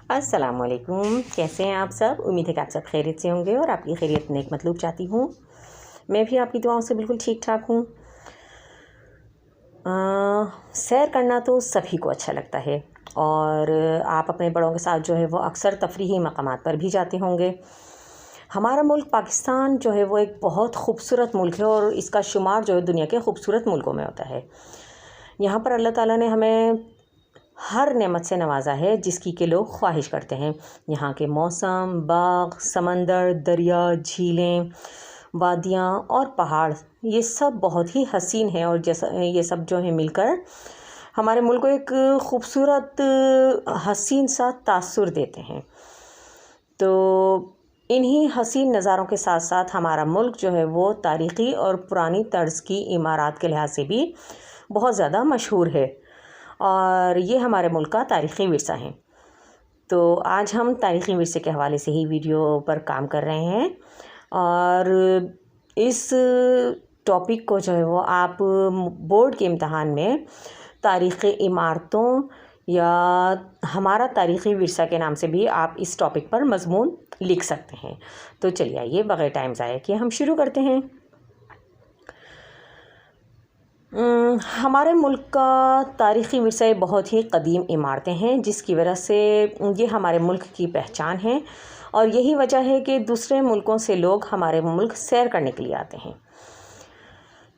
अस्सलाम वालेकुम। कैसे हैं आप सब? उम्मीद है कि आप सब खैरियत से होंगे और आपकी खैरियत नेक मतलूब चाहती हूँ। मैं भी आपकी दुआओं से बिल्कुल ठीक ठाक हूँ। सैर करना तो सभी को अच्छा लगता है और आप अपने बड़ों के साथ जो है वो अक्सर तफरीही मकामात पर भी जाते होंगे। हमारा मुल्क पाकिस्तान जो है वो एक बहुत खूबसूरत मुल्क है और इसका शुमार जो है दुनिया के खूबसूरत मुल्कों में होता है। यहाँ पर अल्लाह ताला ने हमें हर नेमत से नवाजा है जिसकी के लोग ख्वाहिश करते हैं। यहाँ के मौसम, बाग, समंदर, दरिया, झीलें, वादियाँ और पहाड़ ये सब बहुत ही हसीन हैं और जैसा ये सब जो है मिलकर हमारे मुल्क को एक खूबसूरत हसीन सा तासुर देते हैं। तो इन्हीं हसीन नज़ारों के साथ साथ हमारा मुल्क जो है वो तारीख़ी और पुरानी तर्ज़ की इमारत के लिहाज से भी बहुत ज़्यादा मशहूर है और ये हमारे मुल्क का तारीख़ी विरसा है। तो आज हम तारीख़ी विरसे के हवाले से ही वीडियो पर काम कर रहे हैं और इस टॉपिक को जो है वो आप बोर्ड के इम्तहान में तारीख़ी इमारतों या हमारा तारीख़ी विरसा के नाम से भी आप इस टॉपिक पर मज़मून लिख सकते हैं। तो चलिए आइए बग़ैर टाइम ज़ाया किए हम शुरू करते हैं। हमारे मुल्क का तारीख़ी विरसा बहुत ही क़दीम इमारतें हैं जिसकी वजह से ये हमारे मुल्क की पहचान है और यही वजह है कि दूसरे मुल्कों से लोग हमारे मुल्क सैर करने के लिए आते हैं।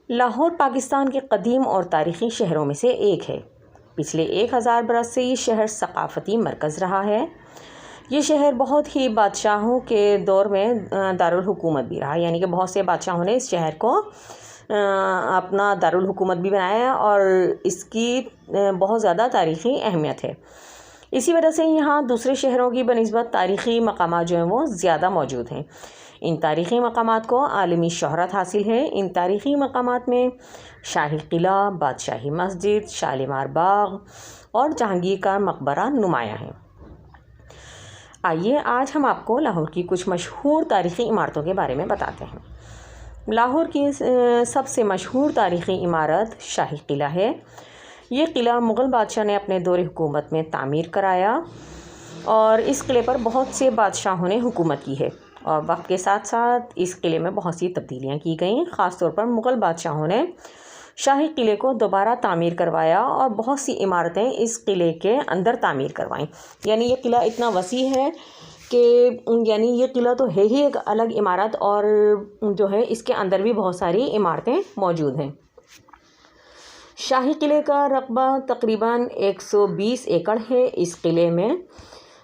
लाहौर पाकिस्तान के क़दीम और तारीख़ी शहरों में से एक है। पिछले 1000 बरस से ये शहर सक़ाफ़ती मरकज़ रहा है। ये शहर बहुत ही बादशाहों के दौर में दारुल हुकूमत भी रहा, यानी कि बहुत से बादशाहों ने इस शहर को अपना दारुल हुकूमत भी बनाया और इसकी बहुत ज़्यादा तारीख़ी अहमियत है। इसी वजह से यहाँ दूसरे शहरों की बनिस्बत तारीख़ी मकामात जो हैं वो ज़्यादा मौजूद हैं। इन तारीख़ी मकामात को आलमी शोहरत हासिल है। इन तारीख़ी मकामात में शाही किला, बादशाही मस्जिद, शालीमार बाग और जहांगीर का मकबरा नुमायाँ हैं। आइए आज हम आपको लाहौर की कुछ मशहूर तारीख़ी इमारतों के बारे में बताते हैं। लाहौर की सबसे मशहूर तारीख़ी इमारत शाही किला है। ये किला मुग़ल बादशाह ने अपने दौर हुकूमत में तामीर कराया और इस किले पर बहुत से बादशाहों ने हुकूमत की है और वक्त के साथ साथ इस किले में बहुत सी तब्दीलियाँ की गईं। ख़ास तौर पर मुग़ल बादशाहों ने शाही किले को दोबारा तामीर करवाया और बहुत सी इमारतें इस किले के अंदर तामीर करवाईं। यानी ये किला इतना वसी है कि यानी ये किला तो है ही एक अलग इमारत और जो है इसके अंदर भी बहुत सारी इमारतें मौजूद हैं। शाही किले का रकबा तकरीबन 120 एकड़ है। इस किले में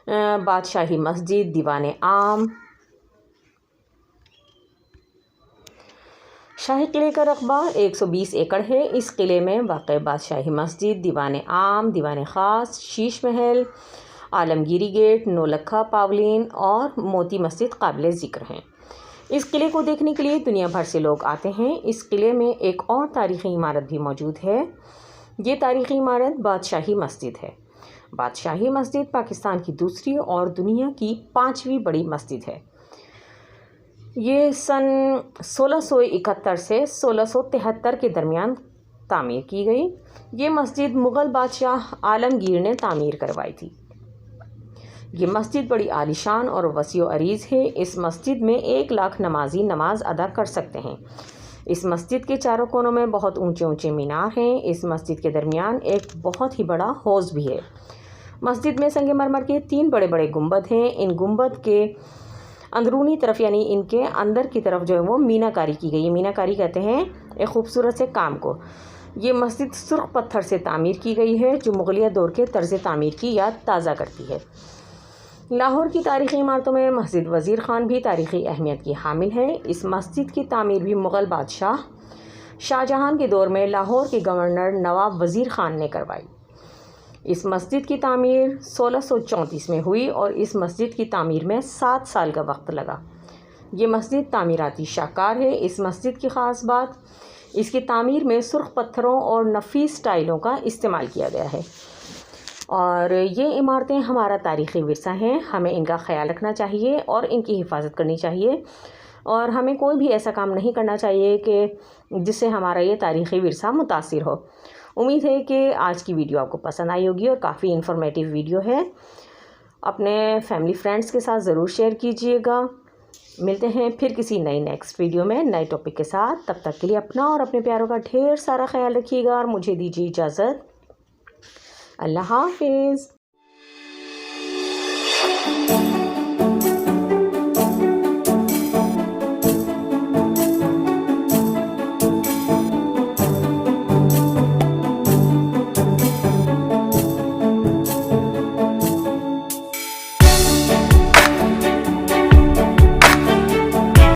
बादशाही मस्जिद, दीवान आम, शाही किले का रकबा 120 एकड़ है। इस किले में वाक़ई बादशाही मस्जिद, दीवान आम, दीवान ख़ास, शीश महल, आलमगीरी गेट, नौलखा पावलिन और मोती मस्जिद काबिल ज़िक्र हैं। इस किले को देखने के लिए दुनिया भर से लोग आते हैं। इस किले में एक और तारीख़ी इमारत भी मौजूद है। ये तारीख़ी इमारत बादशाही मस्जिद है। बादशाही मस्जिद पाकिस्तान की दूसरी और दुनिया की 5वीं बड़ी मस्जिद है। ये सन 1671 से 1673 के दरमियान तामीर की गई। ये मस्जिद मुग़ल बादशाह आलमगीर ने तामीर करवाई थी। ये मस्जिद बड़ी आलीशान और वसी और अरीज़ है। इस मस्जिद में 1 लाख नमाजी नमाज अदा कर सकते हैं। इस मस्जिद के चारों कोनों में बहुत ऊंचे ऊंचे मीनार हैं। इस मस्जिद के दरमियान एक बहुत ही बड़ा हौज़ भी है। मस्जिद में संगमरमर के 3 बड़े बड़े गुंबद हैं। इन गुंबद के अंदरूनी तरफ यानी इनके अंदर की तरफ जो है वो मीनाकारी की गई है। मीनाकारी कहते हैं एक खूबसूरत से काम को। ये मस्जिद सुर्ख पत्थर से तामीर की गई है जो मुग़लिया दौर के तर्ज़ तामीर की याद ताज़ा करती है। लाहौर की तारीख़ी इमारतों में मस्जिद वज़ीर ख़ान भी तारीख़ी अहमियत की हामिल है। इस मस्जिद की तामीर भी मुग़ल बादशाह शाहजहां के दौर में लाहौर के गवर्नर नवाब वज़ीर ख़ान ने करवाई। इस मस्जिद की तामीर 1634 में हुई और इस मस्जिद की तामीर में 7 साल का वक्त लगा। ये मस्जिद तामीराती शाहकार है। इस मस्जिद की ख़ास बात इसकी तामीर में सुर्ख पत्थरों और नफीस टाइलों का इस्तेमाल किया गया है और ये इमारतें हमारा तारीख़ी विरसा हैं। हमें इनका ख्याल रखना चाहिए और इनकी हिफाजत करनी चाहिए और हमें कोई भी ऐसा काम नहीं करना चाहिए कि जिससे हमारा ये तारीख़ी विरसा मुतासिर हो। उम्मीद है कि आज की वीडियो आपको पसंद आई होगी और काफ़ी इन्फॉर्मेटिव वीडियो है। اپنے فیملی فرینڈس کے ساتھ ضرور شیئر کیجیے گا۔ ملتے ہیں پھر کسی نیکسٹ ویڈیو میں نئے ٹاپک کے ساتھ۔ تب تک کے لیے اپنا اور اپنے پیاروں کا ڈھیر سارا خیال رکھیے گا اور مجھے دیجیے اجازت۔ اللہ حافظ۔